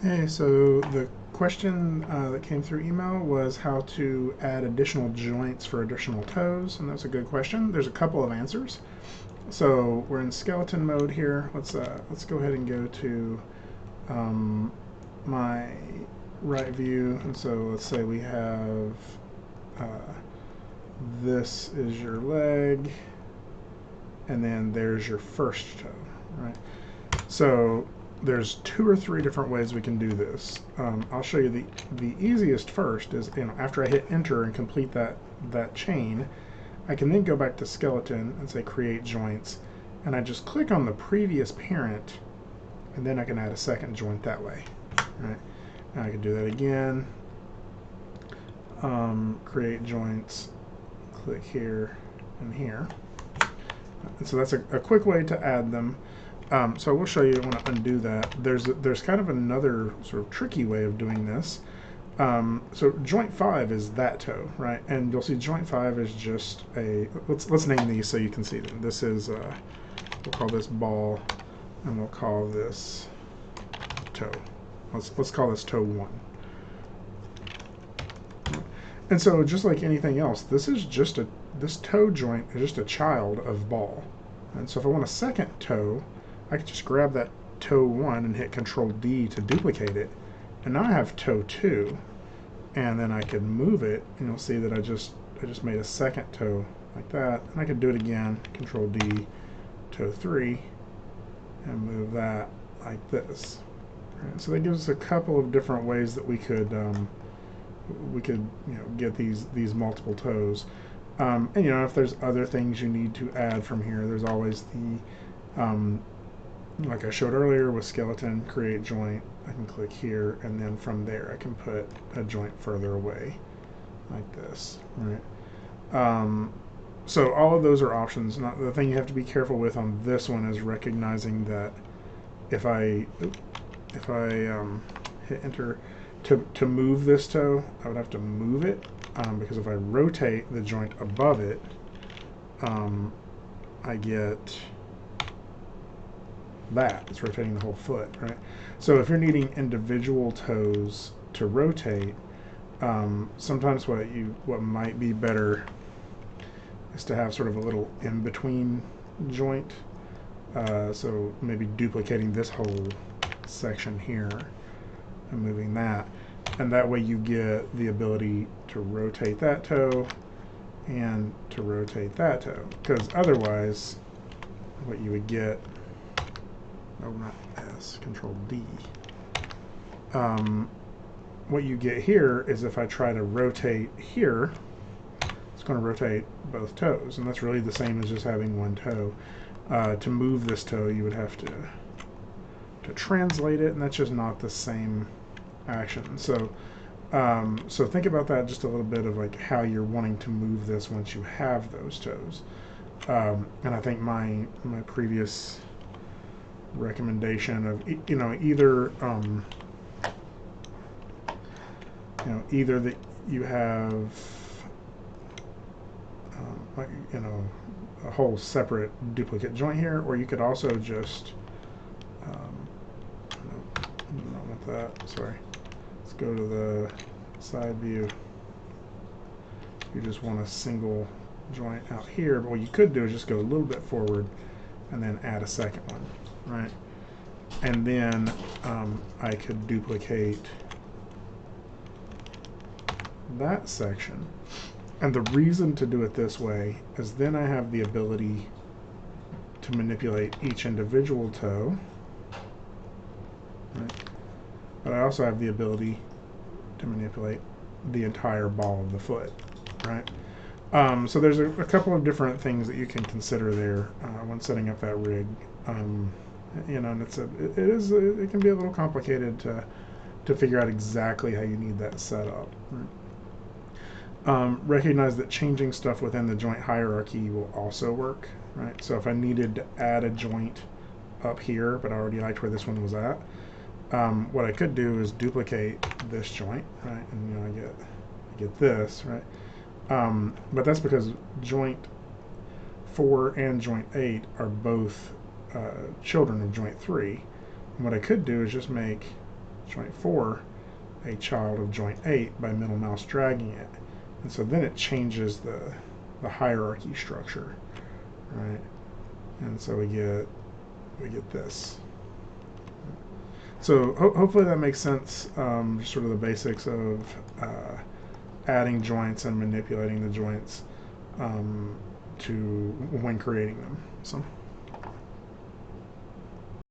Hey, so the question that came through email was how to add additional joints for additional toes, and that's a good question. There's a couple of answers. So we're in skeleton mode here. Let's go ahead and go to um, my right view, and so let's say we have uh, this is your leg, and then there's your first toe, right? So there's two or three different ways we can do this. I'll show you the easiest first is, after I hit enter and complete that chain, I can then go back to skeleton and say create joints, and I just click on the previous parent, and then I can add a second joint that way. Right? And I can do that again. Create joints, click here and here. And so that's a quick way to add them. So I will show you. I want to undo that. There's kind of another sort of tricky way of doing this. So joint 5 is that toe, right? And you'll see joint 5 is just a, let's name these so you can see them. This is, we'll call this ball, and we'll call this toe. Let's call this toe 1. And so just like anything else, this toe joint is just a child of ball. And so if I want a second toe, I can just grab that toe 1 and hit Control D to duplicate it. And now I have toe 2, and then I can move it, and you'll see that I just made a second toe like that. And I can do it again, Control D, toe 3, and move that like this. Right, so that gives us a couple of different ways that we could get these multiple toes. And if there's other things you need to add from here, there's always like I showed earlier with skeleton, create joint. I can click here, and then from there I can put a joint further away, like this. Right. So all of those are options. Now, the thing you have to be careful with on this one is recognizing that if I hit enter to move this toe, I would have to move it, because if I rotate the joint above it, I get that. It's rotating the whole foot, right? So if you're needing individual toes to rotate, sometimes what might be better is to have sort of a little in-between joint. So maybe duplicating this whole section here and moving that, and that way you get the ability to rotate that toe and to rotate that toe, because otherwise what you would get, oh, not S, Control D, what you get here is if I try to rotate here, it's going to rotate both toes, and that's really the same as just having one toe. To move this toe, you would have to translate it, and that's just not the same action. So so think about that, just a little bit of like how you're wanting to move this once you have those toes. And I think my previous recommendation of either that you have a whole separate duplicate joint here, or you could also just not want that, sorry, let's go to the side view. You just want a single joint out here, but what you could do is just go a little bit forward and then add a second one, right? And then I could duplicate that section. And the reason to do it this way is then I have the ability to manipulate each individual toe, right? But I also have the ability to manipulate the entire ball of the foot, right? So there's a couple of different things that you can consider there when setting up that rig. And it can be a little complicated to figure out exactly how you need that set up. Right? Recognize that changing stuff within the joint hierarchy will also work, right? So if I needed to add a joint up here, but I already liked where this one was at, what I could do is duplicate this joint, right? And I get this, right? But that's because joint 4 and joint 8 are both children of joint 3. And what I could do is just make joint 4 a child of joint 8 by middle mouse dragging it. And so then it changes the hierarchy structure, right? And so we get this. So hopefully that makes sense, just sort of the basics of adding joints and manipulating the joints to when creating them. So.